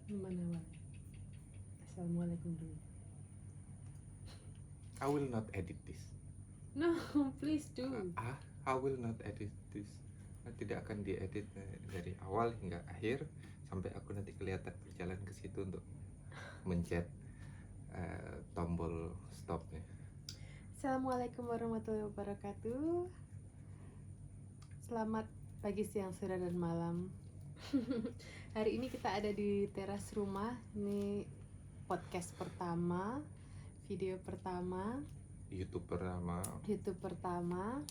Gimana awalnya? Assalamualaikum dulu. I will not edit this. No, please do. I will not edit this. Tidak akan diedit dari awal hingga akhir sampai aku nanti kelihatan berjalan ke situ untuk mencet tombol stopnya. Assalamualaikum warahmatullahi wabarakatuh. Selamat pagi, siang, sore, dan malam. Hari ini kita ada di teras rumah. Ini podcast pertama, video pertama, YouTube pertama,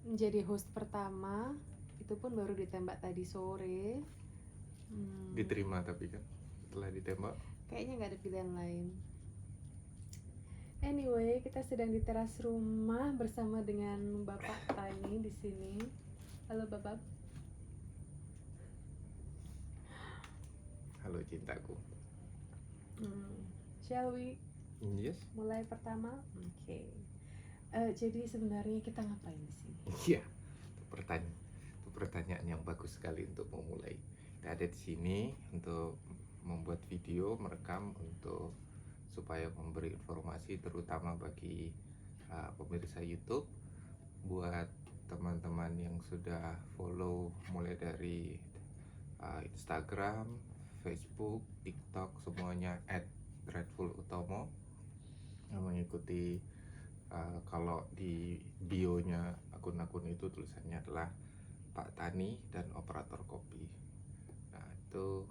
menjadi host pertama. Itu pun baru ditembak tadi sore. diterima tapi kan setelah ditembak Kayaknya nggak ada pilihan lain. Anyway, kita sedang di teras rumah bersama dengan Bapak Tani di sini. Halo Bapak. halo cintaku. Shall we Yes. mulai pertama? Oke. Jadi sebenarnya kita ngapain di sini? Iya. Itu pertanyaan yang bagus sekali untuk memulai. Kita ada di sini untuk membuat video, merekam untuk supaya memberi informasi terutama bagi pemirsa YouTube, buat teman-teman yang sudah follow mulai dari Instagram, Facebook, TikTok, semuanya @dreadfulutomo, yang mengikuti kalau di bionya akun-akun itu tulisannya adalah Pak Tani dan operator kopi. Nah, itu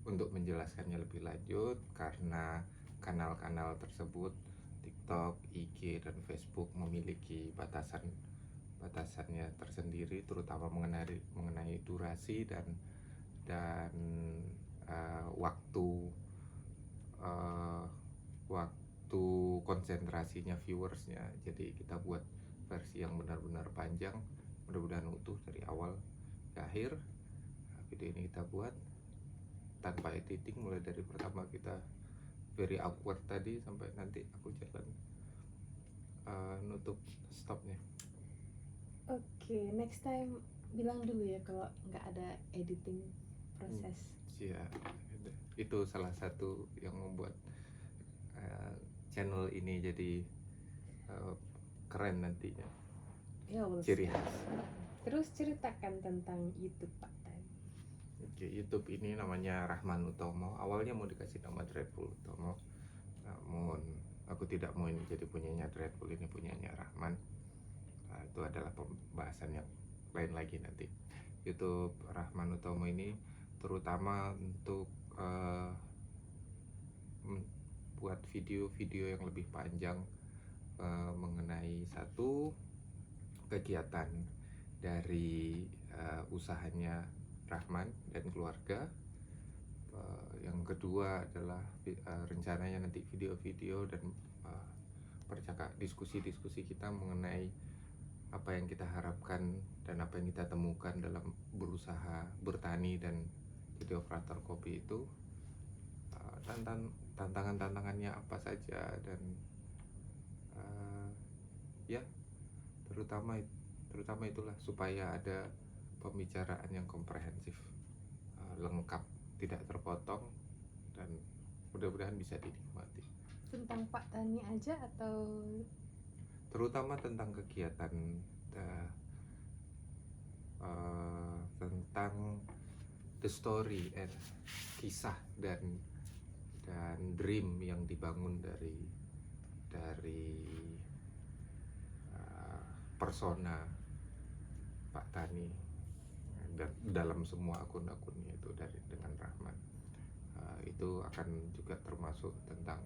untuk menjelaskannya lebih lanjut karena kanal-kanal tersebut TikTok, IG, dan Facebook memiliki batasannya tersendiri, terutama mengenai durasi dan waktu konsentrasinya viewersnya. Jadi kita buat versi yang benar-benar panjang, mudah-mudahan utuh dari awal ke akhir. Video ini kita buat tanpa editing, mulai dari pertama kita very awkward tadi sampai nanti aku jalan nutup stopnya. Oke, next time bilang dulu ya kalau nggak ada editing proses. Ya, itu salah satu yang membuat channel ini jadi keren nantinya. Ya, Ciri khas. Terus ceritakan tentang YouTube Pak Tani. Oke, YouTube ini namanya Rahman Utomo. Awalnya mau dikasih nama Dreadful Utomo, namun aku tidak mau ini jadi punyanya Dreadful, ini punyanya Rahman. Nah, itu adalah pembahasan yang lain lagi nanti. YouTube Rahman Utomo ini terutama untuk buat video-video yang lebih panjang mengenai satu kegiatan dari usahanya Rahman dan keluarga. Yang kedua adalah rencananya nanti video-video dan diskusi-diskusi kita mengenai apa yang kita harapkan dan apa yang kita temukan dalam berusaha bertani dan jadi operator kopi itu, tantangan-tantangannya apa saja, dan ya terutama itulah, supaya ada pembicaraan yang komprehensif, lengkap, tidak terpotong, dan mudah-mudahan bisa dinikmati. Tentang Pak Tani aja atau Terutama tentang kegiatan, tentang the story and kisah dan dream yang dibangun dari persona Pak Tani dan dalam semua akun-akunnya itu dengan Rahman. Itu akan juga termasuk tentang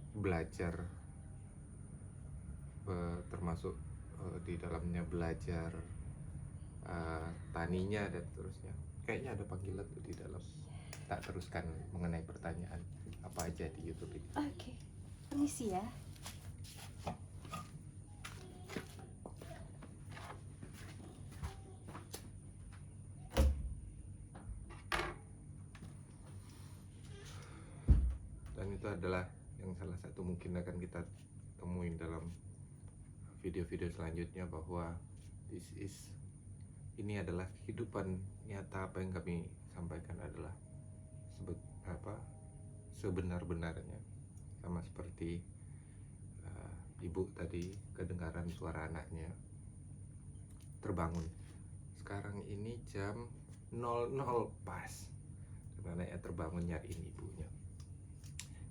belajar, termasuk di dalamnya belajar taninya dan seterusnya. Kayaknya ada panggilan tuh di dalam. Tak teruskan mengenai pertanyaan apa aja di YouTube ini. Oke, permisi ya. Dan itu adalah yang salah satu mungkin akan kita temuin dalam video-video selanjutnya, bahwa ini adalah kehidupan nyata apa yang kami sampaikan adalah sebenar-benarnya, sama seperti ibu tadi kedengaran suara anaknya terbangun. Sekarang ini jam 00 pas, anaknya terbangun nyariin ibunya.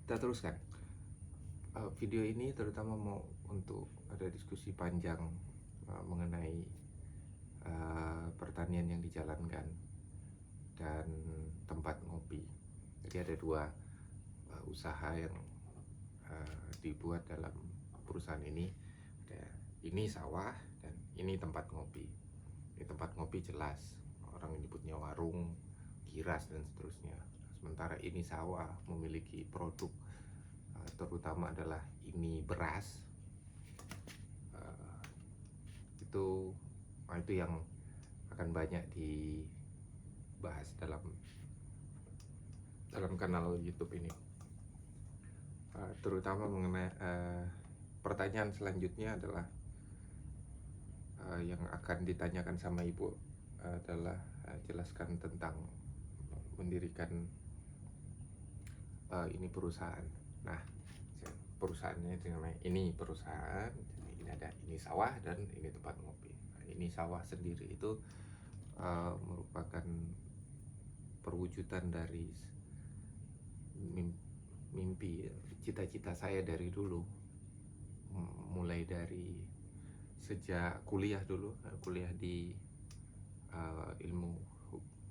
Kita teruskan. Video ini terutama mau untuk ada diskusi panjang mengenai pertanian yang dijalankan dan tempat ngopi. Jadi ada dua usaha yang dibuat dalam perusahaan ini. Ini sawah dan ini tempat ngopi. Ini tempat ngopi jelas orang menyebutnya warung, kiras dan seterusnya. Sementara ini sawah memiliki produk terutama adalah ini beras. Itu yang akan banyak dibahas dalam kanal YouTube ini. Terutama mengenai pertanyaan selanjutnya adalah yang akan ditanyakan sama ibu adalah jelaskan tentang mendirikan ini perusahaan. Nah, perusahaannya itu namanya ini perusahaan. Jadi ini ada ini sawah dan ini tempat ngopi. Nah, ini sawah sendiri itu merupakan perwujudan dari mimpi, cita-cita saya dari dulu, mulai dari sejak kuliah di ilmu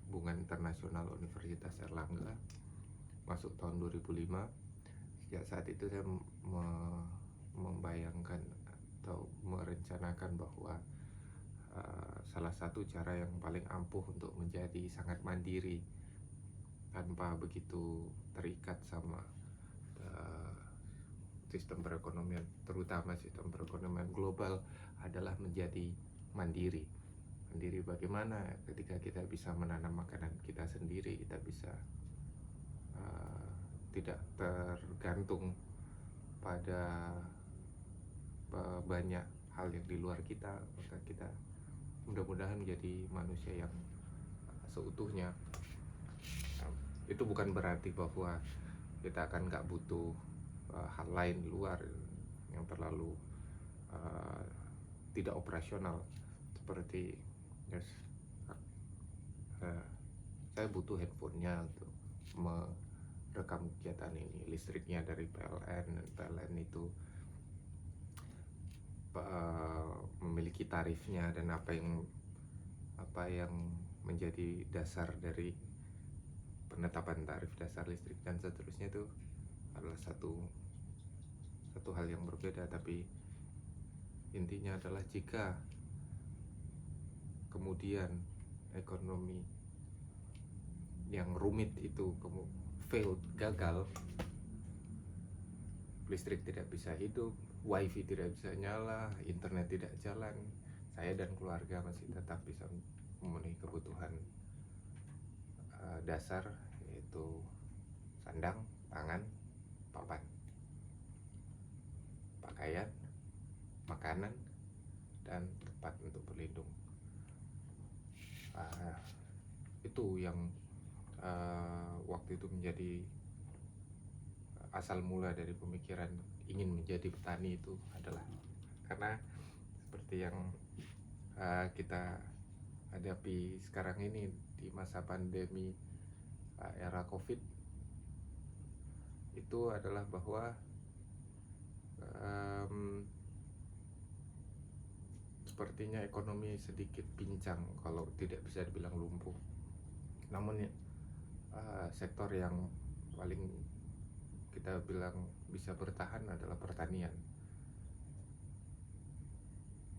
hubungan internasional Universitas Erlangga, masuk tahun 2005. Sejak saat itu saya membayangkan atau merencanakan bahwa salah satu cara yang paling ampuh untuk menjadi sangat mandiri tanpa begitu terikat sama sistem perekonomian, terutama sistem perekonomian global, adalah menjadi mandiri. Mandiri bagaimana? Ketika kita bisa menanam makanan kita sendiri, kita bisa tidak tergantung pada banyak hal yang di luar kita, maka kita mudah-mudahan menjadi manusia yang seutuhnya. Itu bukan berarti bahwa kita akan nggak butuh hal lain di luar yang terlalu tidak operasional, seperti saya butuh handphonenya untuk merekam kegiatan ini, listriknya dari PLN, dan PLN itu memiliki tarifnya, dan apa yang menjadi dasar dari penetapan tarif dasar listrik dan seterusnya itu adalah satu hal yang berbeda. Tapi intinya adalah jika kemudian ekonomi yang rumit itu gagal, listrik tidak bisa hidup, wifi tidak bisa nyala, internet tidak jalan, saya dan keluarga masih tetap bisa memenuhi kebutuhan dasar, yaitu sandang, pangan, papan, pakaian, makanan, dan tempat untuk berlindung. Itu yang waktu itu menjadi asal mula dari pemikiran ingin menjadi petani. Itu adalah karena seperti yang kita hadapi sekarang ini di masa pandemi era COVID, itu adalah bahwa sepertinya ekonomi sedikit pincang, kalau tidak bisa dibilang lumpuh. Namun sektor yang paling kita bilang bisa bertahan adalah pertanian.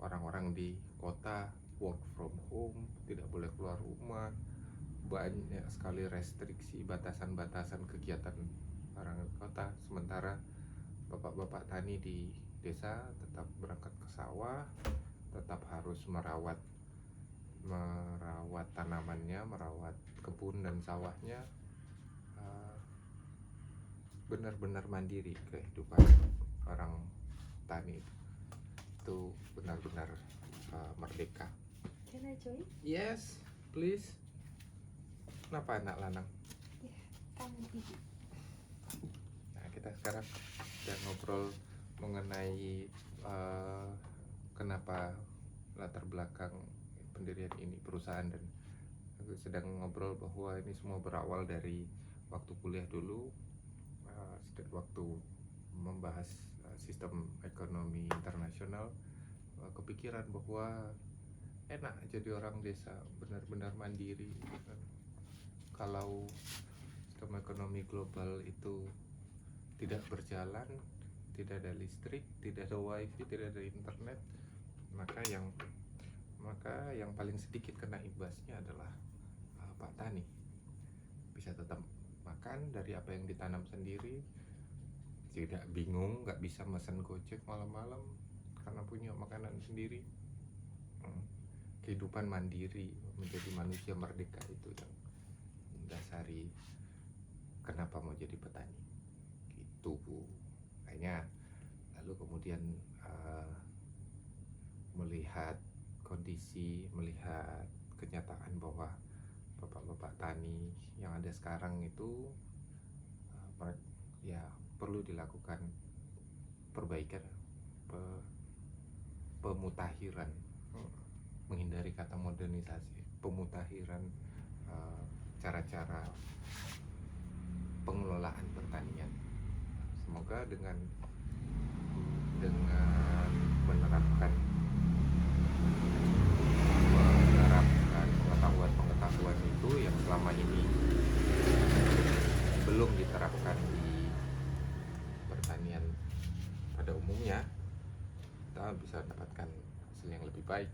Orang-orang di kota work from home, tidak boleh keluar rumah, banyak sekali restriksi, batasan-batasan kegiatan orang di kota. Sementara bapak-bapak tani di desa tetap berangkat ke sawah, tetap harus merawat tanamannya, merawat kebun dan sawahnya. Benar-benar mandiri kehidupan orang tani itu benar-benar merdeka. Can I join? Yes, please. Kenapa anak lanang? Ya, kangen ibu. Nah, kita sekarang sedang ngobrol mengenai kenapa latar belakang pendirian ini perusahaan, dan aku sedang ngobrol bahwa ini semua berawal dari waktu kuliah dulu, waktu membahas sistem ekonomi internasional, kepikiran bahwa enak jadi orang desa, benar-benar mandiri kan. Kalau sistem ekonomi global itu tidak berjalan, tidak ada listrik, tidak ada wifi, tidak ada internet, maka yang paling sedikit kena imbasnya adalah Pak Tani. Bisa tetap makan dari apa yang ditanam sendiri, tidak bingung, nggak bisa mesen Gojek malam-malam karena punya makanan sendiri. Kehidupan mandiri, menjadi manusia merdeka, itu yang mendasari kenapa mau jadi petani gitu, Bu. Kayaknya lalu kemudian melihat kondisi, melihat kenyataan bahwa bapak-bapak tani yang ada sekarang itu ya perlu dilakukan perbaikan, pemutahiran, menghindari kata modernisasi, pemutahiran cara-cara pengelolaan pertanian. Semoga dengan menerapkan pengetahuan itu yang selama ini belum diterapkan di pertanian pada umumnya, kita bisa mendapatkan hasil yang lebih baik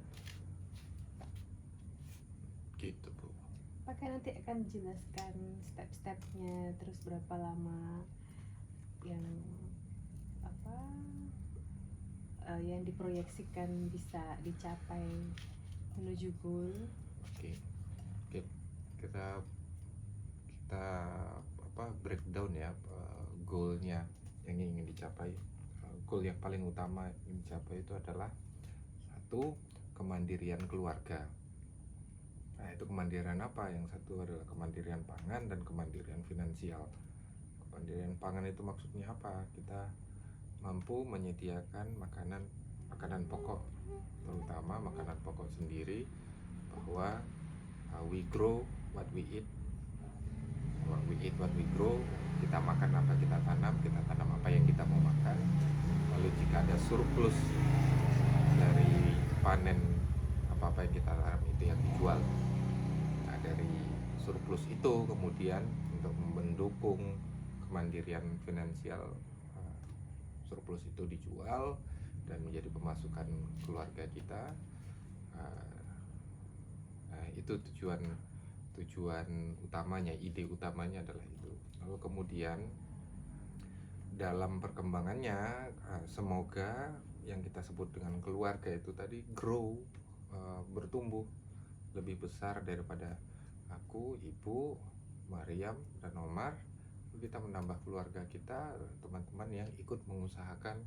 gitu, Bu. Pakai nanti akan jelaskan step-stepnya, terus berapa lama yang yang diproyeksikan bisa dicapai menuju goal. Oke. Kita breakdown ya goalnya yang ingin dicapai. Goal yang paling utama yang ingin dicapai itu adalah satu, kemandirian keluarga. Nah, itu kemandirian apa? Yang satu adalah kemandirian pangan dan kemandirian finansial. Kemandirian pangan itu maksudnya apa? Kita mampu menyediakan makanan pokok, terutama makanan pokok sendiri, bahwa we grow what we eat, what we grow. Kita makan apa kita tanam apa yang kita mau makan. Lalu jika ada surplus dari panen apa yang kita tanam, itu yang dijual. Nah, dari surplus itu kemudian untuk mendukung kemandirian finansial, surplus itu dijual dan menjadi pemasukan keluarga kita. Nah, itu tujuan utamanya, ide utamanya adalah itu. Lalu kemudian dalam perkembangannya, semoga yang kita sebut dengan keluarga itu tadi grow, bertumbuh lebih besar daripada aku, Ibu, Mariam, dan Omar. Kita menambah keluarga kita, teman-teman yang ikut mengusahakan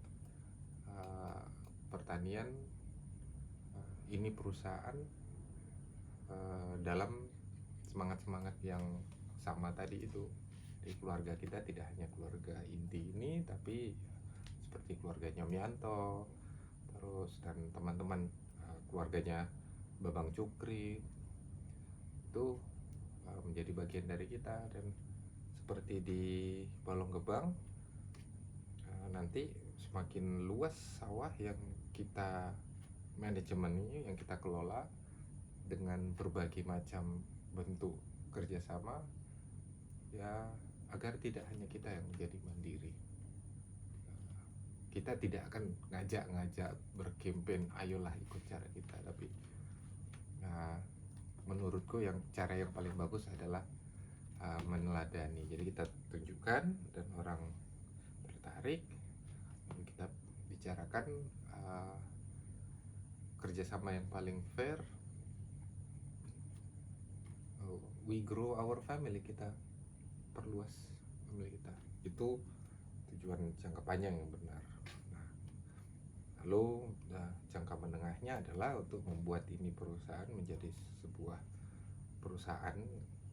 pertanian, ini perusahaan, dalam semangat-semangat yang sama tadi itu. Di keluarga kita tidak hanya keluarga inti ini, tapi seperti keluarganya Mianto, terus dan teman-teman keluarganya Babang Cukri itu menjadi bagian dari kita. Dan seperti di Balong Gebang, nanti semakin luas sawah yang kita manajemen ini, yang kita kelola dengan berbagai macam bentuk kerjasama, ya agar tidak hanya kita yang menjadi mandiri. Kita tidak akan ngajak berkempen ayolah ikut cara kita, tapi menurutku cara yang paling bagus adalah meneladani. Jadi kita tunjukkan dan orang tertarik, dan kita bicarakan kerjasama yang paling fair. We grow our family, kita perluas family kita. Itu tujuan jangka panjang yang benar. Lalu jangka menengahnya adalah untuk membuat ini perusahaan menjadi sebuah perusahaan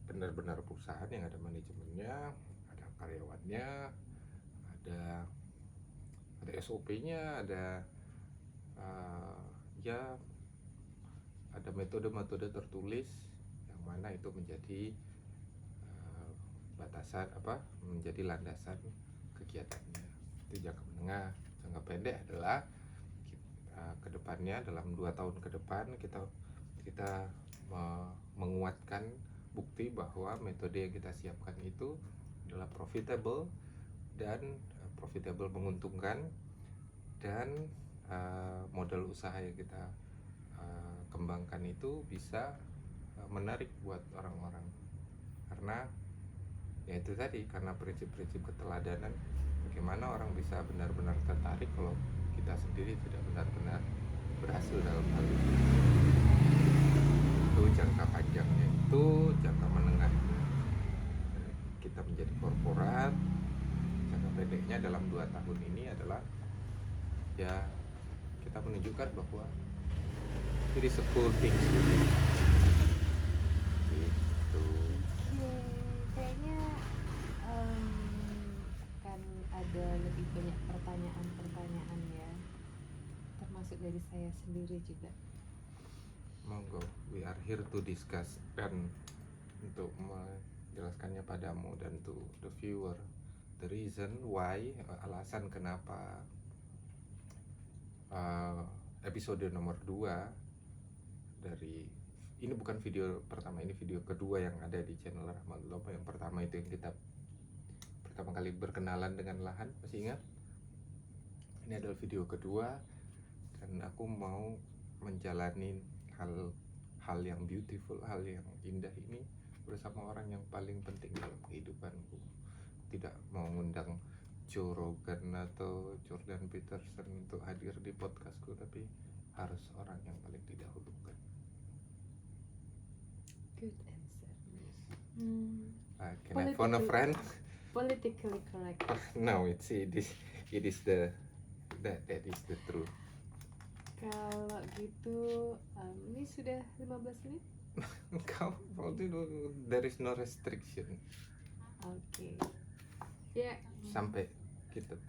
benar-benar perusahaan yang ada manajemennya, ada karyawannya, ada SOP-nya, ada ya ada metode-metode tertulis yang mana itu menjadi batasan menjadi landasan kegiatannya. Itu jangka menengah. Jangka pendek adalah kedepannya dalam 2 tahun ke depan kita menguatkan bukti bahwa metode yang kita siapkan itu adalah profitable menguntungkan, dan modal usaha yang kita kembangkan itu bisa menarik buat orang-orang. Karena ya itu tadi, karena prinsip-prinsip keteladanan, bagaimana orang bisa benar-benar tertarik kalau kita sendiri tidak benar-benar berhasil dalam hal itu. Itu jangka panjangnya. Itu jangka menengahnya kita menjadi korporat. Jangka pendeknya dalam 2 tahun ini adalah ya kita menunjukkan bahwa it is a cool thing gitu. Kayaknya akan ada lebih banyak pertanyaan ya, termasuk dari saya sendiri juga. Monggo, we are here to discuss, dan untuk menjelaskannya padamu dan to the viewer, the reason why, alasan kenapa episode nomor 2 dari ini bukan video pertama, ini video kedua yang ada di channel Rahman Utomo. Yang pertama itu yang kita pertama kali berkenalan dengan lahan, masih ingat? Ini adalah video kedua, dan aku mau menjalani hal yang beautiful, hal yang indah ini bersama orang yang paling penting dalam kehidupanku. Tidak mau ngundang Joe Rogan atau Jordan Peterson untuk hadir di podcastku, tapi harus orang yang paling didahulukan. Good answer. Can I phone a friend? Politically correct. No, it is the truth. Kalau gitu, ini sudah 15 menit. Engkau, there is no restriction. Oke. Ya. Sampai kita.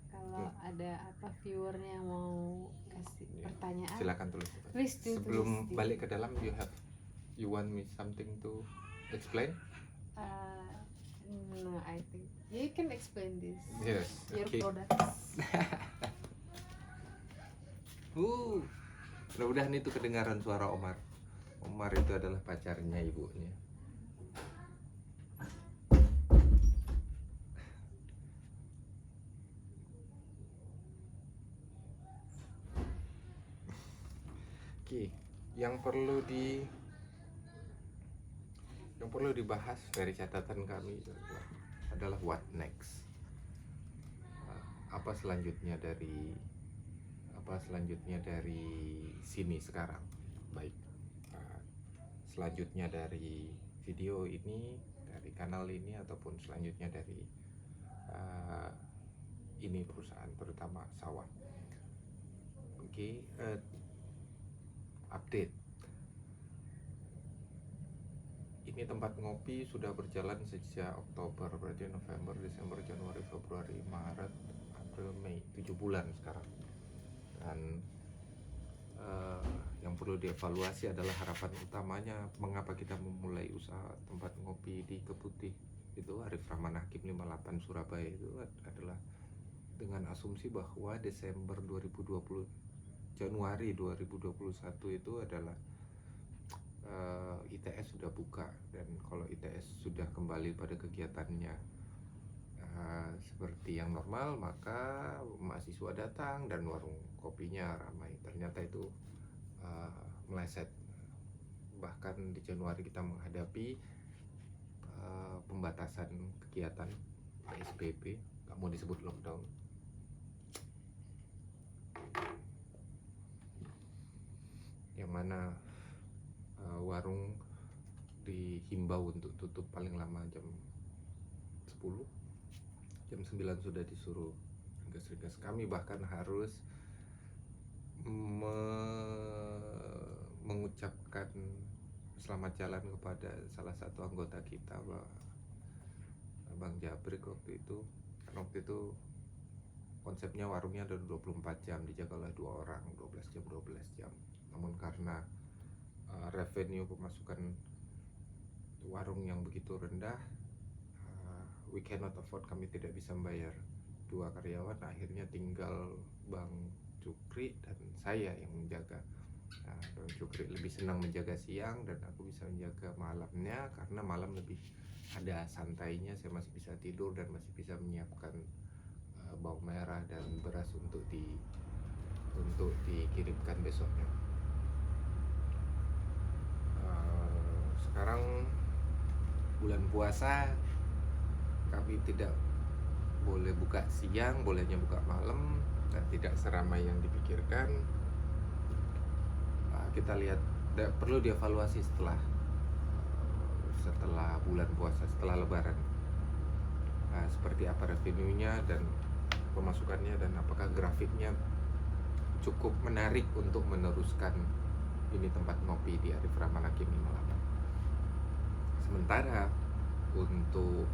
Kalau ada viewernya mau kasih pertanyaan, silakan tulis. Sebelum balik ke dalam, you want me something to explain? No, I think you can explain this. Yes. Your Okay. products. Mudah-mudahan itu kedengaran suara Omar. Omar itu adalah pacarnya ibunya. Oke, yang perlu dibahas dari catatan kami adalah what next. Apa selanjutnya dari sini sekarang, baik selanjutnya dari video ini, dari kanal ini, ataupun selanjutnya dari ini perusahaan, terutama sawah. Oke, update. Ini tempat ngopi sudah berjalan sejak Oktober, berarti November, Desember, Januari, Februari, Maret, April, Mei, 7 bulan sekarang. Dan yang perlu dievaluasi adalah harapan utamanya mengapa kita memulai usaha tempat ngopi di Keputih itu, Arif Rahman Hakim 58 Surabaya, itu adalah dengan asumsi bahwa Desember 2020, Januari 2021 itu adalah ITS sudah buka, dan kalau ITS sudah kembali pada kegiatannya seperti yang normal, maka mahasiswa datang dan warung kopinya ramai. Ternyata itu meleset. Bahkan di Januari kita menghadapi pembatasan kegiatan PSBB, nggak mau disebut lockdown. Yang mana warung dihimbau untuk tutup paling lama jam 10, jam 9 sudah disuruh ringkas-ringkas. Kami bahkan harus mengucapkan selamat jalan kepada salah satu anggota kita, Bang Jabrik waktu itu. Karena waktu itu konsepnya warungnya ada 24 jam, dijaga oleh 2 orang, 12 jam. Namun karena revenue pemasukan warung yang begitu rendah, we cannot afford, kami tidak bisa membayar 2 karyawan. Akhirnya tinggal Bang Cukri dan saya yang menjaga. Bang Cukri lebih senang menjaga siang dan aku bisa menjaga malamnya, karena malam lebih ada santainya, saya masih bisa tidur dan masih bisa menyiapkan bawang merah dan beras untuk dikirimkan besoknya. Sekarang bulan puasa, kami tidak boleh buka siang, bolehnya buka malam, dan tidak seramai yang dipikirkan. Kita lihat, perlu dievaluasi setelah bulan puasa, setelah lebaran, seperti apa revenue-nya dan pemasukannya, dan apakah grafiknya cukup menarik untuk meneruskan ini tempat ngopi di Arif Rahman Hakim Malang. Sementara untuk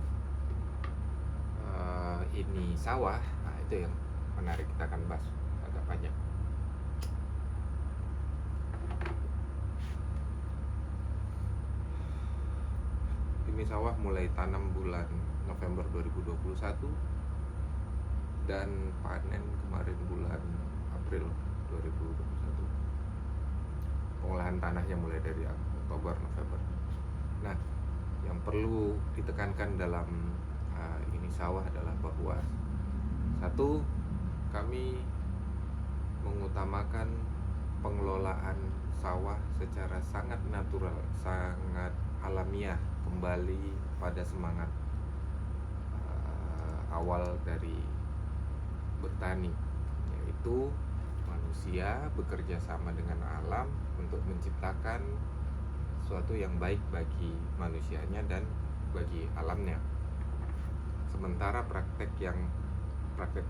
ini sawah, itu yang menarik, kita akan bahas agak banyak. Ini sawah mulai tanam bulan November 2021 dan panen kemarin bulan April 2021. Pengolahan tanahnya mulai dari Oktober, November. Nah, yang perlu ditekankan dalam ini sawah adalah bahwa satu, kami mengutamakan pengelolaan sawah secara sangat natural, sangat alamiah, kembali pada semangat awal dari bertani, yaitu manusia bekerja sama dengan alam untuk menciptakan sesuatu yang baik bagi manusianya dan bagi alamnya. Sementara praktek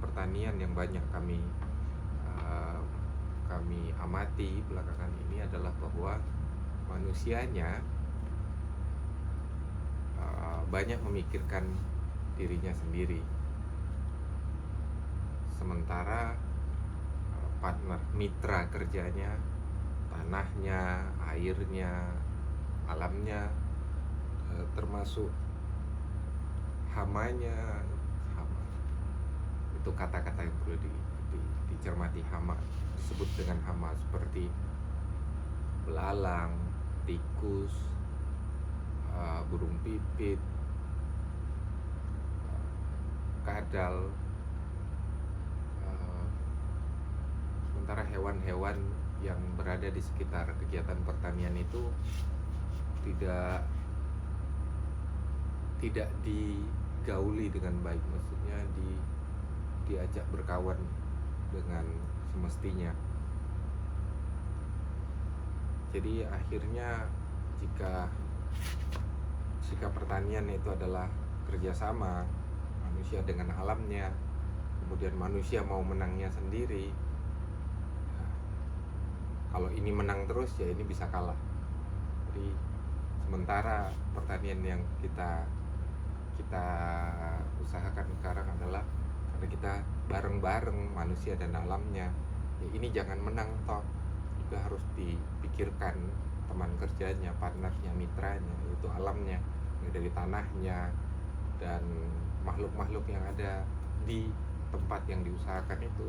pertanian yang banyak kami amati belakangan ini adalah bahwa manusianya banyak memikirkan dirinya sendiri, sementara partner mitra kerjanya, tanahnya, airnya, alamnya, termasuk hamanya. Hama itu kata-kata yang perlu dicermati. Hama disebut dengan hama seperti belalang, tikus, burung pipit, kadal. Sementara hewan-hewan yang berada di sekitar kegiatan pertanian itu tidak digauli dengan baik, maksudnya diajak berkawan dengan semestinya. Jadi akhirnya jika sikap pertanian itu adalah kerjasama manusia dengan alamnya, kemudian manusia mau menangnya sendiri, kalau ini menang terus ya ini bisa kalah. Jadi sementara pertanian yang kita usahakan sekarang adalah karena kita bareng-bareng manusia dan alamnya, ya ini jangan menang toh, juga harus dipikirkan teman kerjanya, partnernya, mitranya, yaitu alamnya, dari tanahnya dan makhluk-makhluk yang ada di tempat yang diusahakan itu.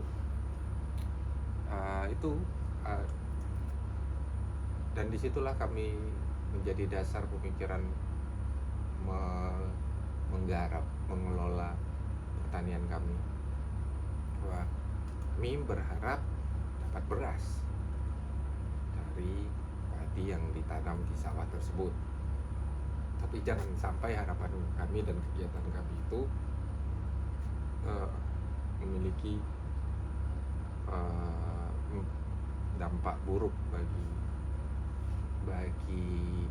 Dan disitulah kami menjadi dasar pemikiran menggarap, mengelola pertanian kami. Wah, kami berharap dapat beras dari padi yang ditanam di sawah tersebut. Tapi jangan sampai harapan kami dan kegiatan kami itu memiliki dampak buruk bagi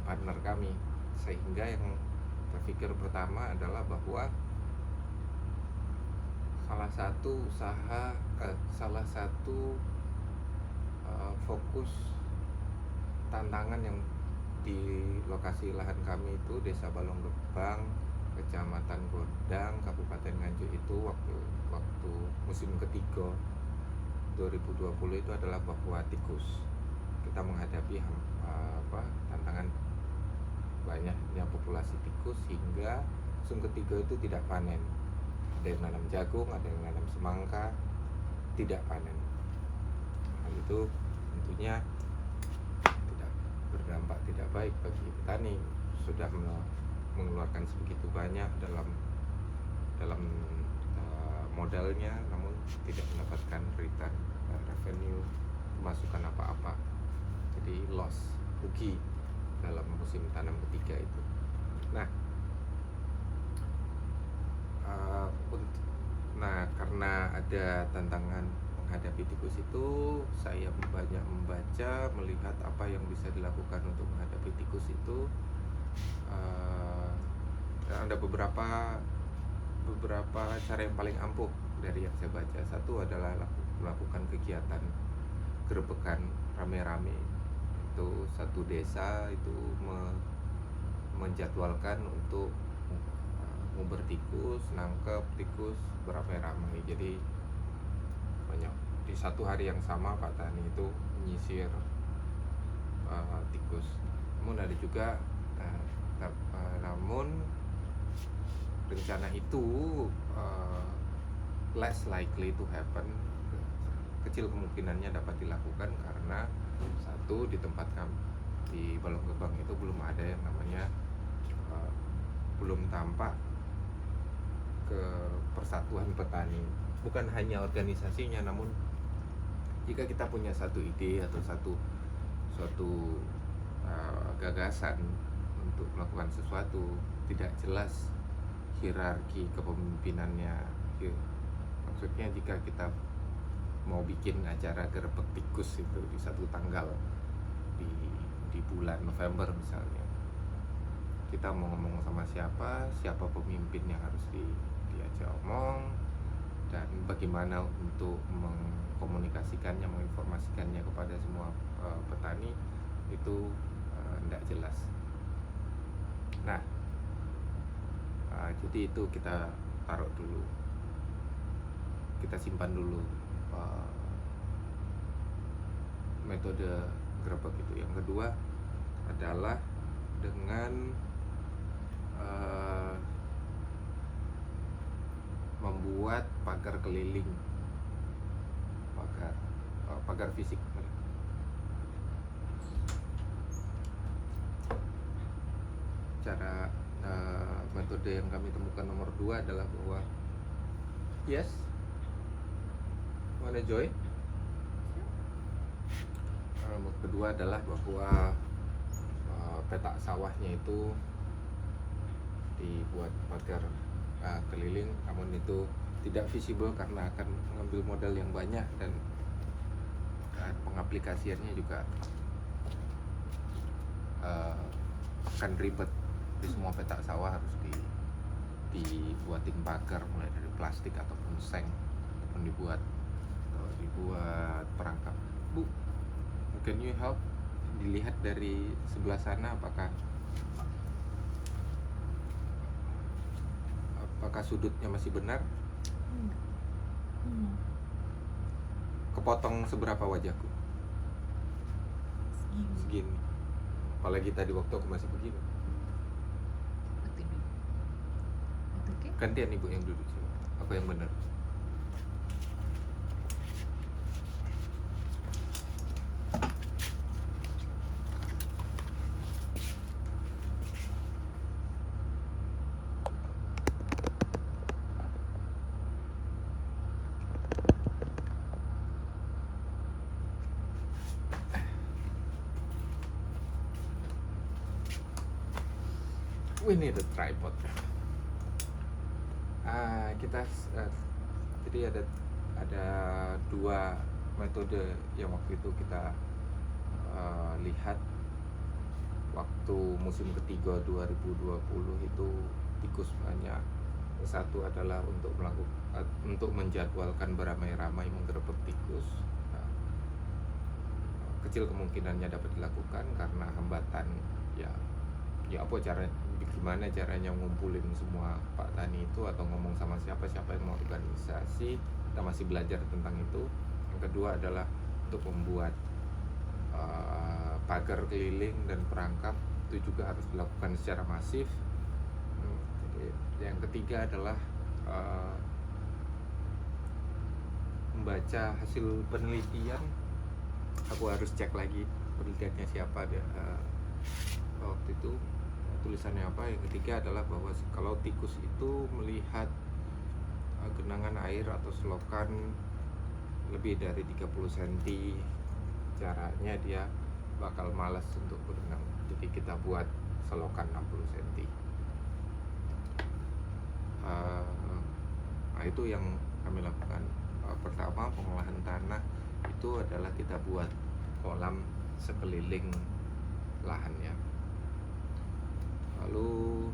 partner kami. Sehingga yang terpikir pertama adalah bahwa salah satu fokus tantangan yang di lokasi lahan kami itu Desa Balonggebang, Kecamatan Gondang, Kabupaten Nganjuk itu waktu musim ketiga 2020 itu adalah bahwa tikus. Kita menghadapi tantangan banyaknya populasi tikus hingga musim ketiga itu tidak panen. Ada yang nanam jagung, ada yang nanam semangka, tidak panen. Hal itu tentunya tidak berdampak tidak baik bagi petani. Sudah mengeluarkan sebegitu banyak dalam modalnya, namun tidak mendapatkan return revenue, pemasukan apa-apa. Jadi loss, rugi dalam musim tanam ketiga itu. Nah, karena ada tantangan menghadapi tikus itu, saya banyak membaca, melihat apa yang bisa dilakukan untuk menghadapi tikus itu. Ada beberapa cara yang paling ampuh dari yang saya baca. Satu adalah melakukan kegiatan gerebekan rame-rame. Itu satu desa itu menjadwalkan untuk nguber tikus, nangkep tikus beramai-ramai. Jadi banyak di satu hari yang sama Pak Tani itu menyisir tikus. Namun ada juga namun rencana itu less likely to happen, kecil kemungkinannya dapat dilakukan karena satu, di tempat kami di Balonggebang itu belum ada yang namanya belum tampak ke persatuan petani, bukan hanya organisasinya, namun jika kita punya satu ide atau suatu gagasan untuk melakukan sesuatu, tidak jelas hierarki kepemimpinannya. Maksudnya jika kita mau bikin acara gerebek tikus itu di satu tanggal di bulan November misalnya, kita mau ngomong sama siapa pemimpin yang harus diajak omong, dan bagaimana untuk mengkomunikasikannya, menginformasikannya kepada semua petani, itu tidak jelas. Nah, jadi itu kita taruh dulu, kita simpan dulu metode gerebek itu. Yang kedua adalah dengan membuat pagar keliling, pagar fisik. Cara metode yang kami temukan nomor 2 adalah bahwa wanna join? Kedua adalah bahwa petak sawahnya itu dibuat pagar keliling, namun itu tidak visible karena akan mengambil modal yang banyak dan pengaplikasiannya juga akan ribet. Di semua petak sawah harus dibuatin pagar, mulai dari plastik ataupun seng, ataupun dibuat perangkap. Bu, can you help dilihat dari sebelah sana apakah sudutnya masih benar? Kepotong seberapa wajahku? Segini. Apalagi tadi waktu aku masih begini. Gantian ibu yang duduk sini. Aku yang benar. We need a tripod. Jadi ada 2 metode yang waktu itu kita lihat waktu musim ketiga 2020 itu tikus banyak. Satu adalah untuk menjadwalkan beramai-ramai menggerebek tikus. Kecil kemungkinannya dapat dilakukan karena hambatan ya apa gimana caranya ngumpulin semua Pak Tani itu, atau ngomong sama siapa yang mau organisasi. Kita masih belajar tentang itu. Yang kedua adalah untuk membuat pagar keliling dan perangkap, itu juga harus dilakukan secara masif. Jadi, yang ketiga adalah membaca hasil penelitian. Aku harus cek lagi penelitiannya siapa waktu itu, tulisannya apa. Yang ketiga adalah bahwa kalau tikus itu melihat genangan air atau selokan lebih dari 30 cm, caranya dia bakal malas untuk berenang. Jadi kita buat selokan 60 cm. Nah, itu yang kami lakukan. Pertama, pengolahan tanah itu adalah kita buat kolam sekeliling lahannya. Lalu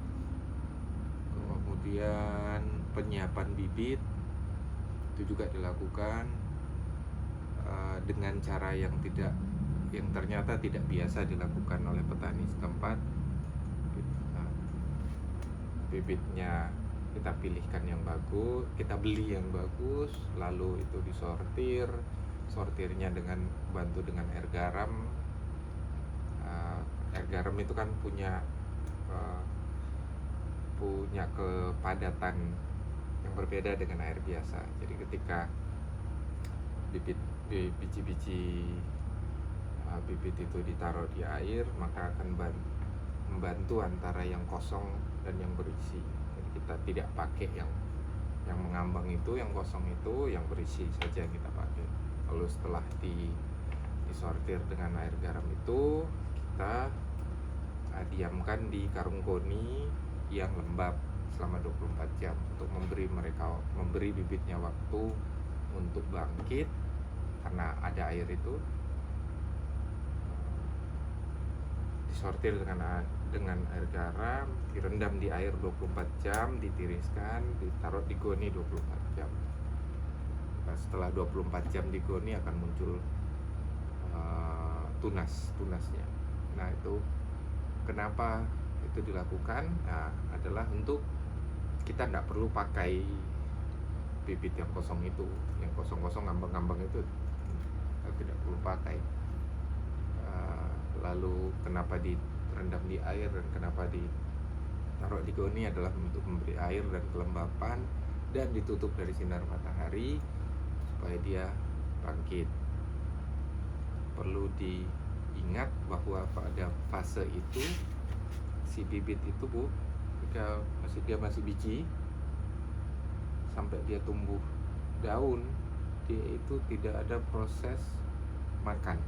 kemudian penyiapan bibit itu juga dilakukan dengan cara yang ternyata tidak biasa dilakukan oleh petani setempat. Bibitnya kita pilihkan yang bagus, kita beli yang bagus, lalu itu sortirnya bantu dengan air garam. Air garam itu kan punya kepadatan yang berbeda dengan air biasa. Jadi ketika biji-biji bibit itu ditaruh di air, maka akan membantu antara yang kosong dan yang berisi. Jadi kita tidak pakai yang mengambang itu, yang kosong itu, yang berisi saja yang kita pakai. Lalu setelah disortir dengan air garam itu, kita diamkan di karung goni yang lembab selama 24 jam untuk memberi bibitnya waktu untuk bangkit karena ada air itu. Disortir dengan air garam, direndam di air 24 jam, ditiriskan, ditaruh di goni 24 jam. Nah, setelah 24 jam di goni akan muncul tunasnya. Nah, itu kenapa itu dilakukan? Nah, adalah untuk kita tidak perlu pakai bibit yang kosong itu, yang kosong-kosong ngambang-ngambang itu kita tidak perlu pakai. Lalu kenapa direndam di air dan kenapa ditaruh di goni adalah untuk memberi air dan kelembapan dan ditutup dari sinar matahari supaya dia bangkit. Perlu diingat bahwa pada fase itu si bibit itu ketika dia masih biji sampai dia tumbuh daun, dia itu tidak ada proses makan,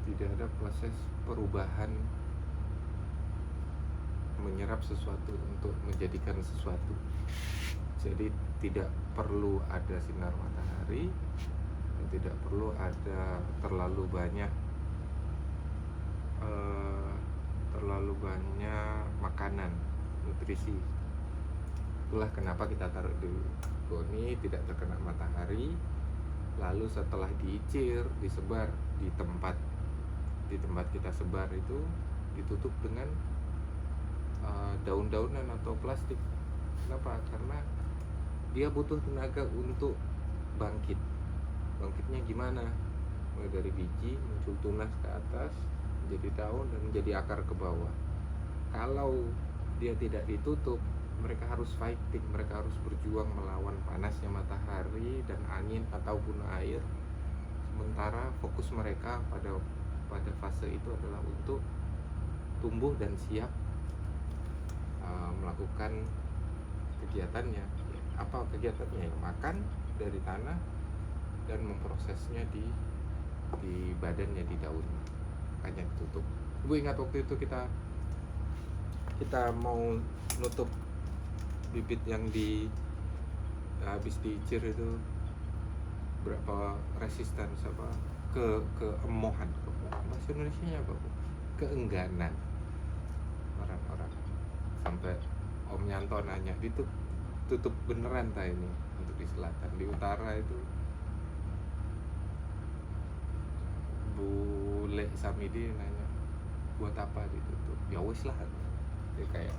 tidak ada proses perubahan menyerap sesuatu untuk menjadikan sesuatu. Jadi tidak perlu ada sinar matahari, tidak perlu ada terlalu banyak makanan, nutrisi. Itulah kenapa kita taruh di goni, tidak terkena matahari. Lalu setelah diicir, disebar di tempat kita sebar itu ditutup dengan daun-daunan atau plastik. Kenapa? Karena dia butuh tenaga untuk bangkit. Bangkitnya gimana? Mulai dari biji muncul tunas ke atas, menjadi daun dan menjadi akar ke bawah. Kalau dia tidak ditutup, mereka harus fighting, mereka harus berjuang melawan panasnya matahari dan angin ataupun air. Sementara fokus mereka pada fase itu adalah untuk tumbuh dan siap melakukan kegiatannya. Apa kegiatannya? Makan dari tanah dan memprosesnya di badannya, di daun. Makanya ditutup. Ibu ingat waktu itu kita mau nutup bibit yang habis diicir itu, berapa resisten keemohan, bahasa Indonesia apa? Keengganan orang-orang. Sampai Om Yanto nanya, tutup beneran tak ini untuk di selatan, di utara itu Bu Le Samidi nanya, buat apa ditutup, ya wis lah. Jadi kayak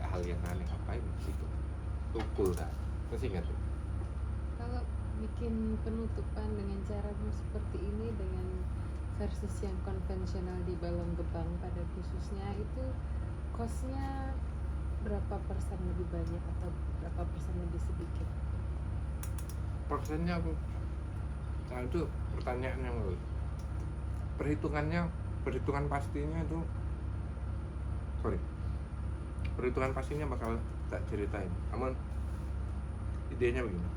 hal yang aneh, ngapain gitu, tukul dah, masih ingat tuh. Kalau bikin penutupan dengan cara seperti ini dengan versus yang konvensional di balong gebang pada khususnya, itu costnya berapa persen lebih banyak atau berapa persen lebih sedikit? Persennya aku, nah itu pertanyaannya, perhitungan pastinya itu, perhitungan pastinya bakal tak ceritain. Namun idenya begini,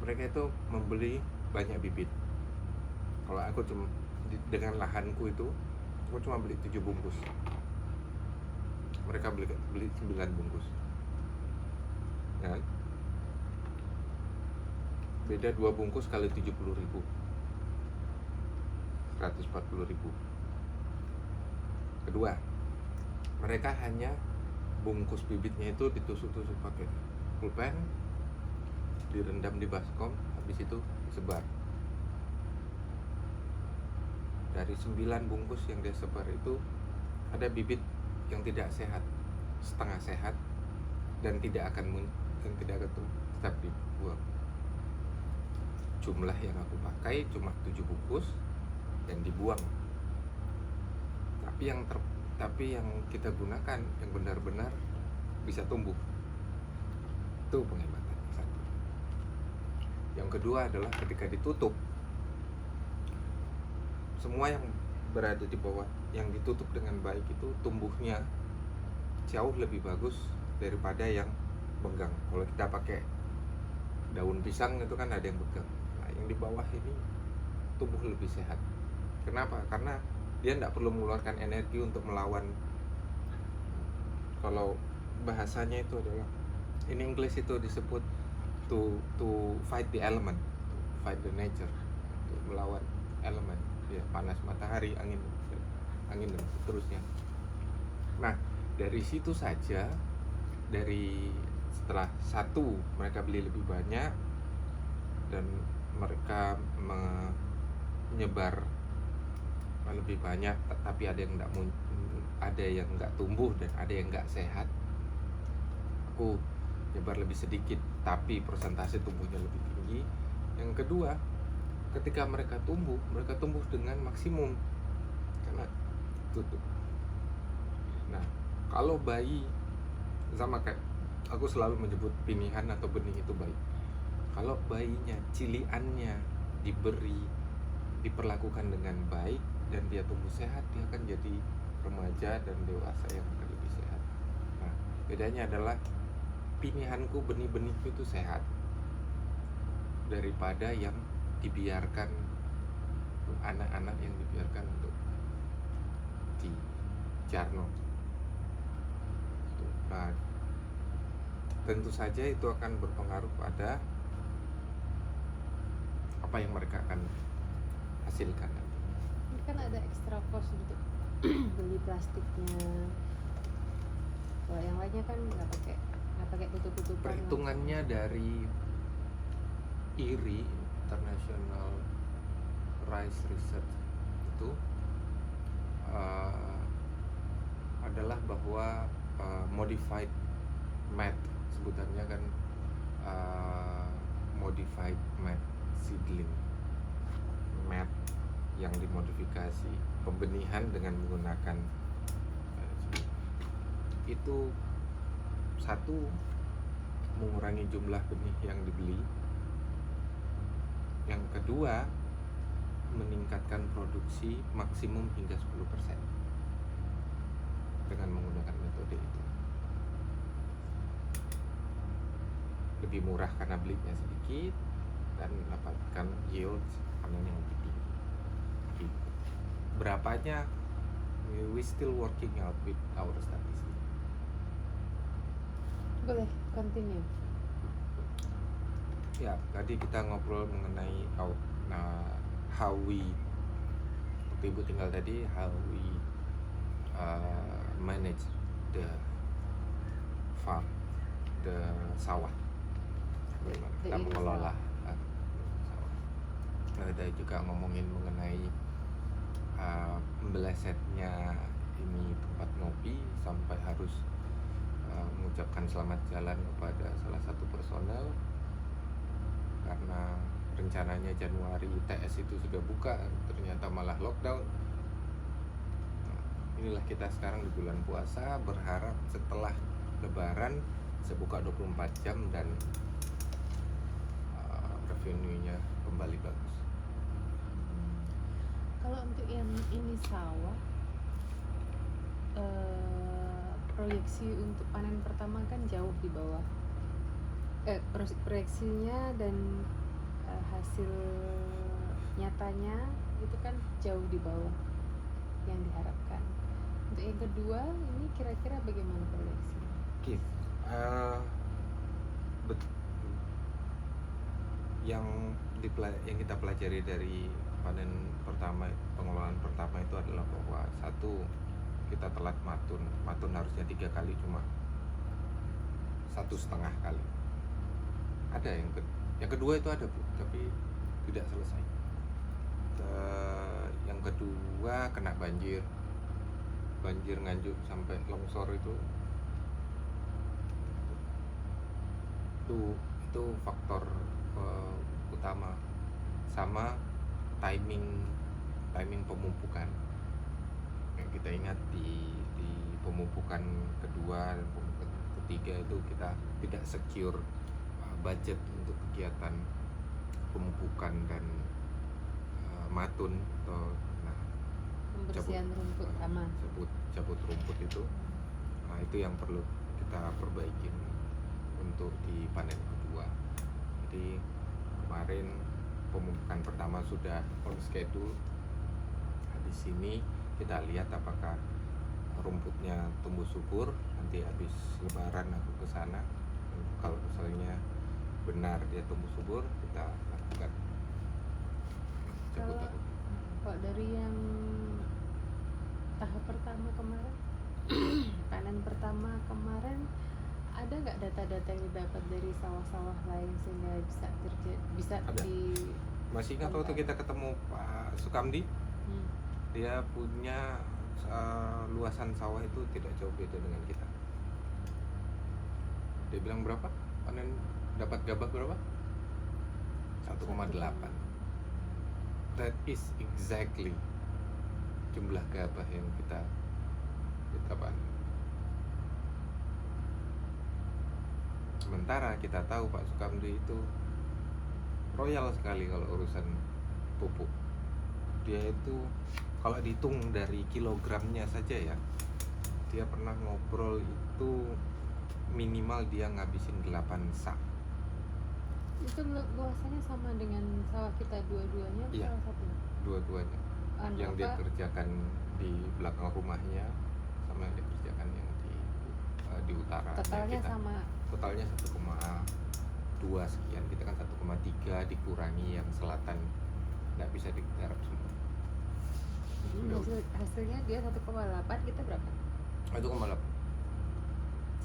mereka itu membeli banyak bibit. Kalau aku cuma dengan lahanku itu, aku cuma beli 7 bungkus, mereka beli 9 bungkus, ya kan? Beda 2 bungkus kali 70.000, 140.000. Kedua, mereka hanya bungkus bibitnya itu ditusuk-tusuk pakai pulpen, direndam di baskom, habis itu disebar. Dari 9 bungkus yang dia sebar itu, ada bibit yang tidak sehat, setengah sehat, dan tidak akan tetap dibuang. Jumlah yang aku pakai cuma 7 bungkus dan dibuang. Tapi yang kita gunakan yang benar-benar bisa tumbuh, itu penghematan satu. Yang kedua adalah ketika ditutup, semua yang berada di bawah yang ditutup dengan baik itu tumbuhnya jauh lebih bagus daripada yang begang. Kalau kita pakai daun pisang itu kan ada yang begang, nah yang di bawah ini tumbuh lebih sehat. Kenapa? Karena dia tidak perlu mengeluarkan energi untuk melawan. Kalau bahasanya itu adalah, in English itu disebut to fight the element, to fight the nature, untuk melawan elemen, ya, panas matahari, angin dan seterusnya. Nah, dari situ saja, dari setelah satu mereka beli lebih banyak dan mereka menyebar lebih banyak, tapi ada yang nggak tumbuh dan ada yang nggak sehat. Aku nyebar lebih sedikit tapi persentase tumbuhnya lebih tinggi. Yang kedua, ketika mereka tumbuh dengan maksimum karena tutup. Nah, kalau bayi, sama kayak aku selalu menyebut pinihan atau benih itu bayi. Kalau bayinya, ciliannya diperlakukan dengan baik dan dia tumbuh sehat, dia akan jadi remaja dan dewasa yang akan lebih sehat. Nah, bedanya adalah pinihanku, benih-benihku itu sehat daripada yang dibiarkan, anak-anak yang dibiarkan untuk di Jarno. Nah, tentu saja itu akan berpengaruh pada apa yang mereka akan hasilkan. Ini kan ada extra cost untuk beli plastiknya. Kalau yang lainnya kan nggak pakai tutup-tutupan. Perhitungannya dari IRI, International Rice Research, itu adalah bahwa modified mat, sebutannya kan modified mat seedling, mat yang dimodifikasi, pembenihan dengan menggunakan itu, satu, mengurangi jumlah benih yang dibeli. Yang kedua, meningkatkan produksi maksimum hingga 10% dengan menggunakan metode itu. Lebih murah karena belinya sedikit dan mendapatkan yield panen yang lebih tinggi. Berapanya, we still working out with our statistics. Boleh continue. Ya, tadi kita ngobrol mengenai how we, waktu ibu tinggal tadi, how we manage the farm, the sawah, bagaimana kita mengelola sawah. Nah, tadi juga ngomongin mengenai plesetnya ini tempat ngopi sampai harus mengucapkan selamat jalan kepada salah satu personel karena rencananya Januari TS itu sudah buka, ternyata malah lockdown. Nah, inilah kita sekarang di bulan puasa, berharap setelah Lebaran sebuka 24 jam dan revenue-nya kembali bagus. Kalau untuk yang ini sawah, proyeksi untuk panen pertama kan jauh di bawah proyeksinya dan hasil nyatanya itu kan jauh di bawah yang diharapkan. Untuk yang kedua ini kira-kira bagaimana proyeksinya? Oke, yang kita pelajari dari panen pertama, pengelolaan pertama itu adalah bahwa satu, kita telat matun harusnya 3 kali, cuma 1,5 kali. Ada yang kedua itu ada Bu, tapi tidak selesai. Yang kedua kena banjir Nganjuk sampai longsor itu faktor utama, sama timing pemupukan. Yang kita ingat di pemupukan kedua dan pemupukan ketiga itu kita tidak secure budget untuk kegiatan pemupukan dan matun atau Pembersihan rumput aman. cabut rumput itu. Nah, itu yang perlu kita perbaiki untuk di panen kedua. Jadi kemarin pemupukan pertama sudah on schedule. Nah, di sini kita lihat apakah rumputnya tumbuh subur. Nanti habis Lebaran aku ke sana. Kalau misalnya benar dia tumbuh subur, kita lakukan cabut. Kalau dari yang tahap pertama kemarin panen pertama kemarin, ada nggak data-data yang didapat dari sawah-sawah lain sehingga bisa ada. Masih ingat waktu kita ketemu Pak Sukamdi? Dia punya luasan sawah itu tidak jauh beda dengan kita. Dia bilang berapa? Panen dapat gabah berapa? 1,8. That is exactly jumlah gabah yang kita panen. Sementara kita tahu Pak Sukamdi itu royal sekali kalau urusan pupuk. Dia itu kalau dihitung dari kilogramnya saja ya, dia pernah ngobrol itu minimal dia ngabisin 8 sak. Itu luasannya sama dengan sawah kita dua-duanya? Iya, salah satu? Dua-duanya. Yang dia kerjakan di belakang rumahnya sama yang dia kerjakan yang di utara. Totalnya kita, sama? Totalnya 1,2 sekian. Kita kan 1,3 dikurangi yang selatan, nggak bisa digarap semua. Hasilnya dia 1,8, kita berapa? 1,8.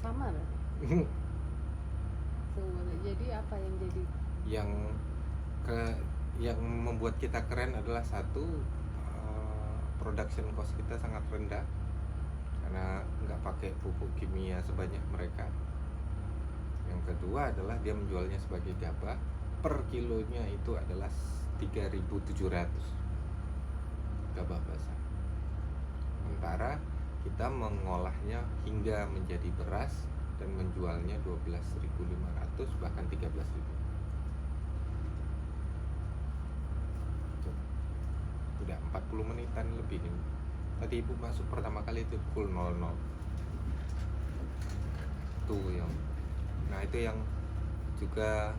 Sama berarti? Jadi apa yang jadi? Yang membuat kita keren adalah satu, production cost kita sangat rendah karena nggak pakai pupuk kimia sebanyak mereka. Yang kedua adalah dia menjualnya sebagai gabah, per kilonya itu adalah 3.700 gabah basah. Sementara kita mengolahnya hingga menjadi beras dan menjualnya 12.500 bahkan 13.000. Tidak 40 menitan lebih ini. Tadi ibu masuk pertama kali itu pukul 00. Nah itu yang juga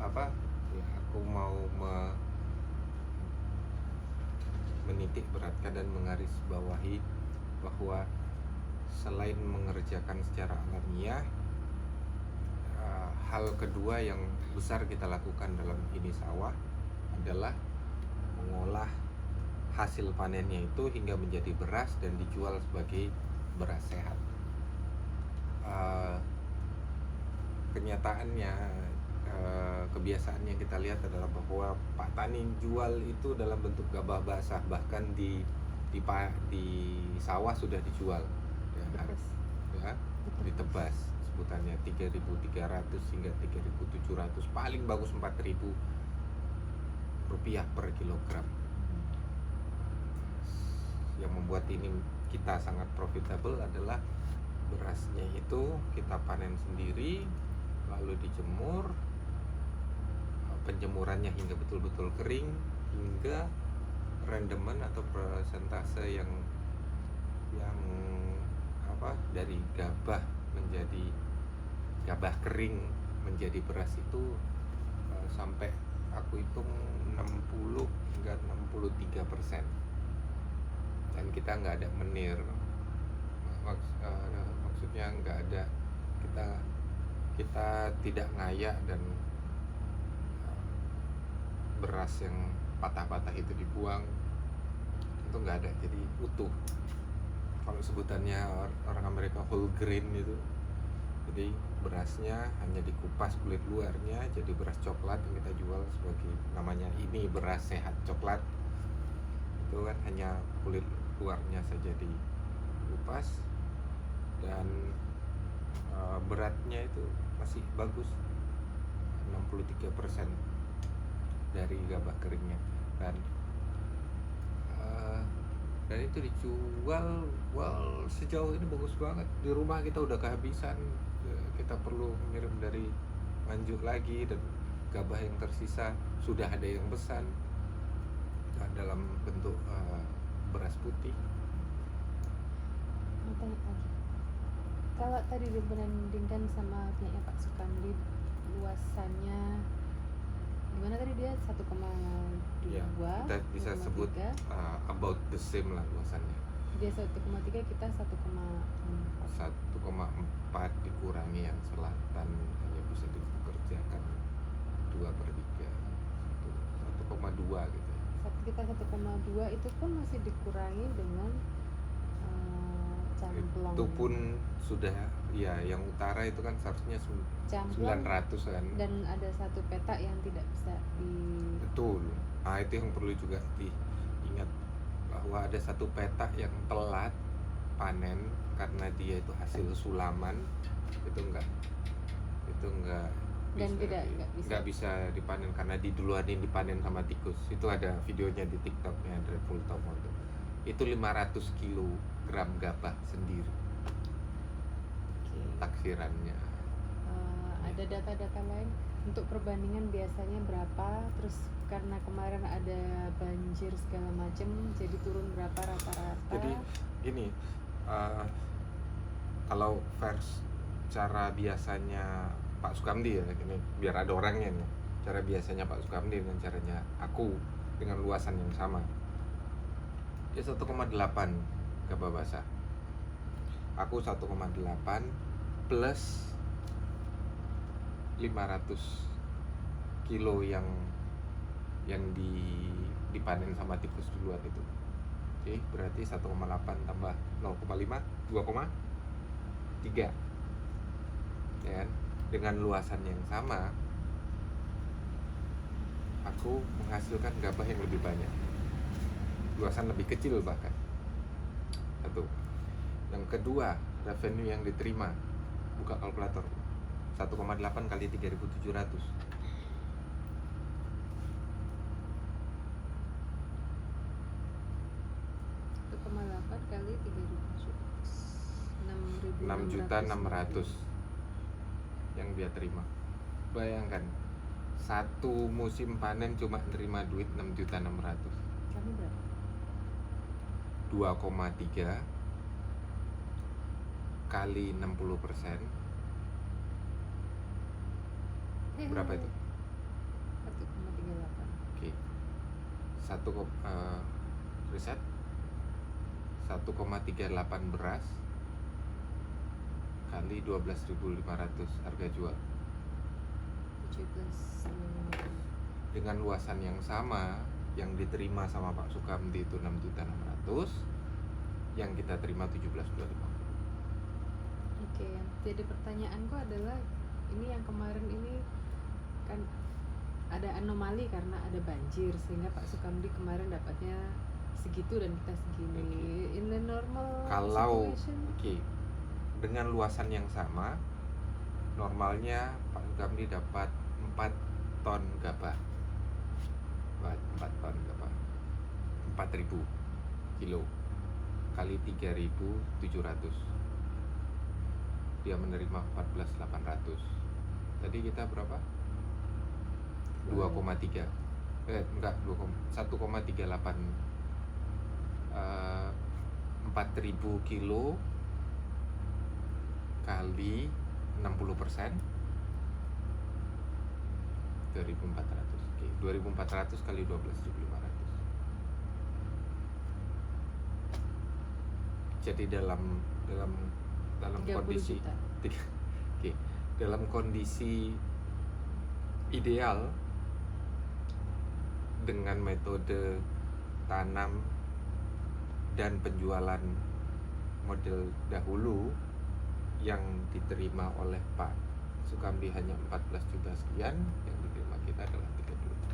aku mau menitik beratkan dan menggarisbawahi bahwa selain mengerjakan secara alamiah, hal kedua yang besar kita lakukan dalam ini sawah adalah mengolah hasil panennya itu hingga menjadi beras dan dijual sebagai beras sehat. Kenyataannya, kebiasaan yang kita lihat adalah bahwa Pak Tani jual itu dalam bentuk gabah basah, bahkan di di sawah sudah dijual ya, Terus ya ditebas sebutannya 3.300 hingga 3.700, paling bagus 4.000 rupiah per kilogram. Yang membuat ini kita sangat profitable adalah berasnya itu kita panen sendiri, lalu dijemur, penjemurannya hingga betul-betul kering, hingga rendemen atau persentase yang dari gabah menjadi gabah kering menjadi beras itu sampai aku hitung 60 hingga 63%. Dan kita nggak ada menir, maksudnya nggak ada, kita tidak ngayak dan beras yang patah-patah itu dibuang, itu nggak ada, jadi utuh. Kalau sebutannya orang Amerika whole grain itu, jadi berasnya hanya dikupas kulit luarnya jadi beras coklat yang kita jual sebagai, namanya ini beras sehat coklat. Itu kan hanya kulit luarnya saja dikupas, dan beratnya itu masih bagus, 63% dari gabah keringnya, dan itu dijual, sejauh ini bagus banget. Di rumah kita udah kehabisan, kita perlu ngirim dari Nganjuk lagi, dan gabah yang tersisa sudah ada yang pesan dalam bentuk beras putih. tanya lagi, kalau tadi dibandingkan sama punya Pak Sukamdi, luasannya gimana tadi, dia 1,2 Ya, kita bisa 1,3. sebut about the same lah luasannya. Dia 1,3, kita 1,4. 1,4 dikurangi yang selatan hanya bisa dikerjakan 2/3, 1,2 gitu. Kita 1,2 itu pun masih dikurangi dengan camplong. Itu pun sudah ya, yang utara itu kan seharusnya Camplong 900 kan. dan ada satu petak yang tidak bisa Betul. Nah, itu yang perlu juga diingat, bahwa ada satu petak yang telat panen karena dia itu hasil sulaman, itu enggak dan nggak bisa dipanen karena diduluanin dipanen sama tikus. Itu ada videonya di TikToknya Dreadful Tomo itu 500 kilogram gabah sendiri. Taksirannya. Ada data-data lain untuk perbandingan biasanya berapa, terus karena kemarin ada banjir segala macam jadi turun berapa rata-rata. Jadi ini kalau cara biasanya Pak Sukamdi ya, ini biar ada orangnya nih, cara biasanya Pak Sukamdi dengan caranya aku dengan luasan yang sama, dia 1,8 gabah basah, aku 1,8 plus 500 kilo yang dipanen sama tikus duluan itu. Oke, berarti 1,8 tambah 0,5 2,3 ya kan? Dengan luasan yang sama aku menghasilkan gabah yang lebih banyak, luasan lebih kecil bahkan. Satu. Yang kedua, revenue yang diterima, buka kalkulator, 1,8 kali 3.700. 1,8 kali 3.700, 6.600 yang dia terima. Bayangkan, satu musim panen cuma terima duit 6.600. Kamu berapa? 2,3 kali 60%. Berapa itu? 1,38. Oke. Riset 1,38 beras kali 12.500 harga jual. 17.500. Dengan luasan yang sama yang diterima sama Pak Sukamdi itu 6.600, yang kita terima 17.250. Oke, jadi pertanyaanku adalah, ini yang kemarin ini kan ada anomali karena ada banjir sehingga Pak Sukamdi kemarin dapatnya segitu dan kita segini. In the normal Kalau situation. dengan luasan yang sama, normalnya Pak Sukamdi dapat 4 ton gabah. 4 ton gabah. 4.000 kilo kali 3.700. Dia menerima 14.800. Tadi kita berapa? 2,3. Enggak, 1,38. 4.000 kilo kali 60%, 2.400. 2.400 kali 12.500. Jadi dalam 30 kondisi juta. dalam kondisi ideal dengan metode tanam dan penjualan model dahulu yang diterima oleh Pak Sukamdi hanya 14 juta sekian, yang diterima kita adalah 30 juta.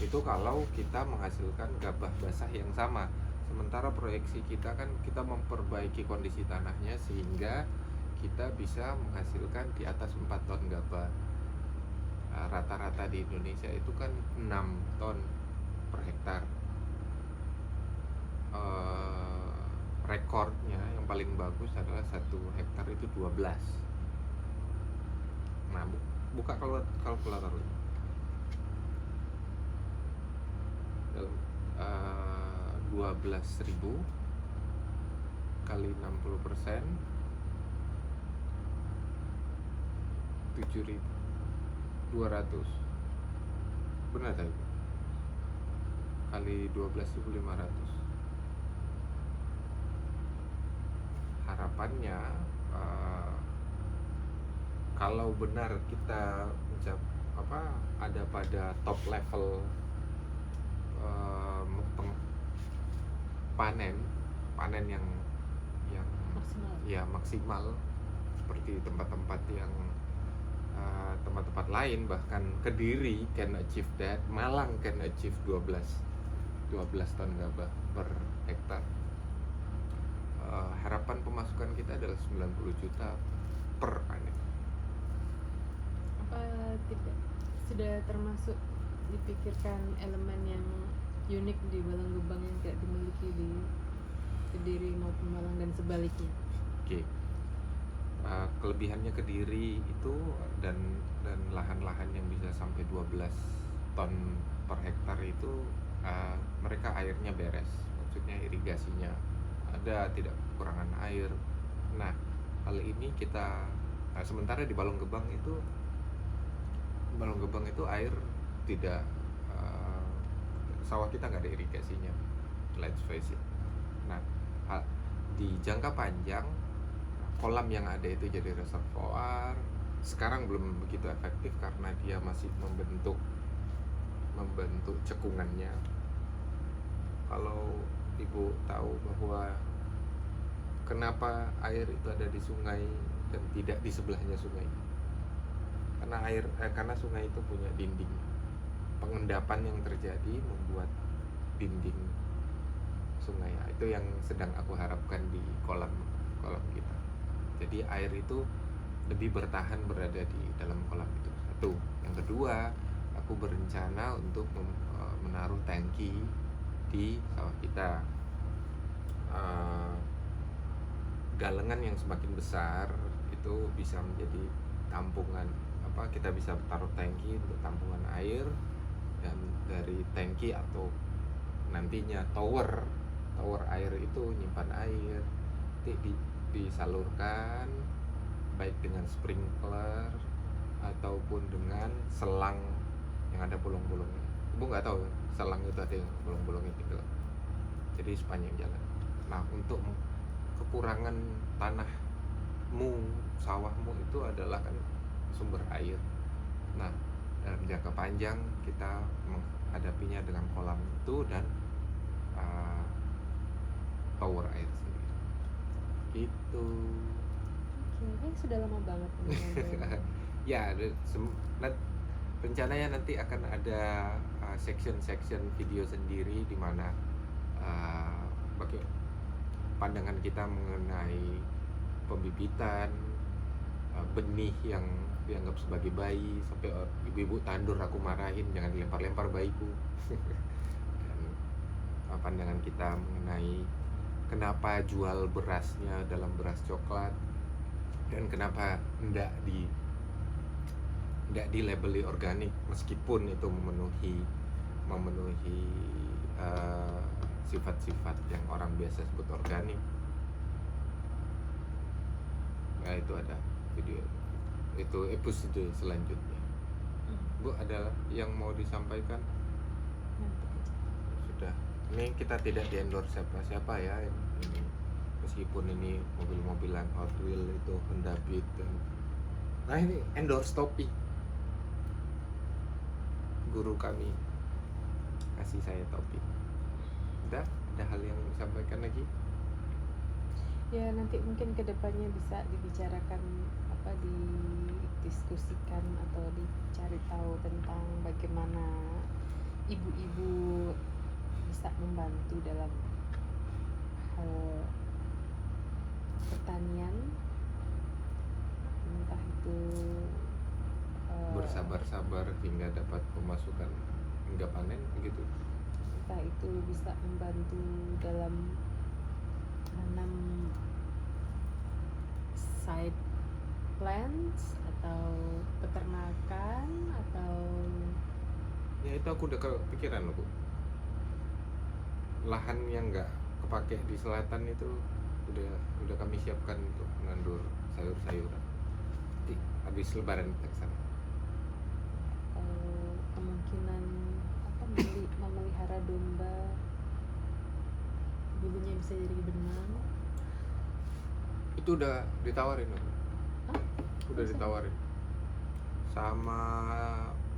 Itu kalau kita menghasilkan gabah basah yang sama. Sementara proyeksi kita kan kita memperbaiki kondisi tanahnya sehingga kita bisa menghasilkan di atas 4 ton gabah. Rata-rata di Indonesia itu kan 6 ton per hektar. Rekornya yang paling bagus adalah 1 hektar itu 12. Nah, buka kalkulator. 12.000 kali 60%, 7.200. Benar tadi? Kali 12.500. Harapannya kalau benar kita ada pada top level panen yang Maksimal. ya maksimal seperti tempat-tempat lain, bahkan Kediri can achieve that, Malang can achieve 12 ton gabah per hektar. Harapan pemasukan kita adalah 90 juta per panen. Apa tidak sudah termasuk dipikirkan elemen yang unik di Balang Gebang yang tidak dimiliki di Kediri maupun Malang dan sebaliknya? Kelebihannya Kediri itu dan lahan-lahan yang bisa sampai 12 ton per hektar itu, mereka airnya beres, maksudnya irigasinya ada, tidak kekurangan air. Nah, hal ini sementara di Balong Gebang itu air tidak, sawah kita nggak ada irigasinya, let's face it. Nah, di jangka panjang kolam yang ada itu jadi reservoir. Sekarang belum begitu efektif karena dia masih membentuk cekungannya. Kalau Ibu tahu bahwa kenapa air itu ada di sungai dan tidak di sebelahnya sungai, karena sungai itu punya dinding. Pengendapan yang terjadi membuat dinding sungai. Itu yang sedang aku harapkan di kolam kita. Jadi air itu lebih bertahan berada di dalam kolam itu. Satu. Yang kedua, aku berencana untuk menaruh tangki di sawah kita. Galengan yang semakin besar itu bisa menjadi tampungan, kita bisa taruh tangki untuk tampungan air, dan dari tangki atau nantinya tower air itu nyimpan air, disalurkan baik dengan sprinkler ataupun dengan selang yang ada bolong-bolongnya. Ibu nggak tahu selang itu ada yang bolong-bolongnya gitu, jadi sepanjang jalan. Nah, untuk kekurangan sawahmu itu adalah kan sumber air. Nah, dalam jangka panjang kita menghadapinya dengan kolam itu dan tower air sendiri. Itu. Oke, sudah lama banget ini ngobrol. Ya, rencananya nanti akan ada section-section video sendiri di mana bagi pandangan kita mengenai pembibitan benih yang dianggap sebagai bayi, sampai ibu-ibu tandur aku marahin jangan dilempar-lempar bayiku. Dan pandangan kita mengenai kenapa jual berasnya dalam beras coklat dan kenapa tidak dilabeli organik meskipun itu memenuhi sifat-sifat yang orang biasa sebut organik. Nah, itu ada video itu episode selanjutnya. Bu, ada yang mau disampaikan? Nanti aja. Sudah. Ini kita tidak di-endorse siapa-siapa ya ini. Meskipun ini mobil-mobilan Hot Wheels itu Honda Beat dan nah ini endorse topi. Guru kami kasih saya topi. Udah, ada hal yang disampaikan lagi? Ya nanti mungkin kedepannya bisa dibicarakan apa, didiskusikan atau dicari tahu tentang bagaimana ibu-ibu bisa membantu dalam hal pertanian, entah itu Bersabar-sabar hingga dapat pemasukan hingga panen begitu. entah itu bisa membantu dalam menanam side plants atau peternakan atau Ya itu aku udah kepikiran loh Bu. Lahan yang nggak kepake di selatan itu udah kami siapkan untuk menandur sayur-sayuran. Nanti habis lebaran kita kesana. kemungkinan apa, memelihara domba, bulunya bisa jadi benang. Itu udah ditawarin loh. Hah? Udah Masa? ditawarin sama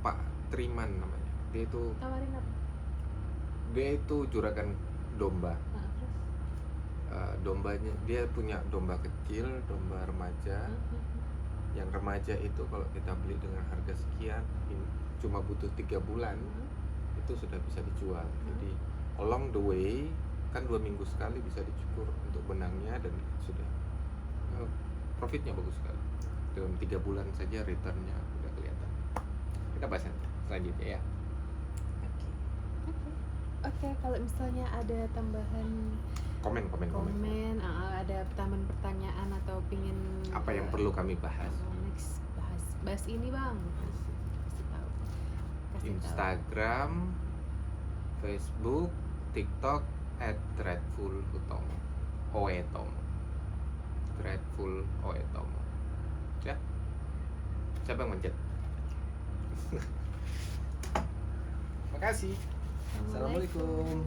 Pak Triman namanya. Tawarin apa? Dia itu juragan domba. Nah, terus Dombanya dia punya domba kecil, domba remaja. Yang remaja itu kalau kita beli dengan harga sekian cuma butuh 3 bulan itu sudah bisa dijual. Jadi along the way kan 2 minggu sekali bisa dicukur untuk benangnya dan sudah profitnya bagus sekali. Dalam 3 bulan saja returnnya udah kelihatan. Kita bahas nanti selanjutnya ya. Oke, kalau misalnya ada tambahan Komen. ada tambahan pertanyaan atau pingin Apa yang perlu kami bahas? next bahas ini bang, kasih tahu. Instagram, Facebook, TikTok @dreadfulutomo. Oetomo. Dreadful Oetomo. Ya. Siapa yang mencet? Makasih. Assalamualaikum.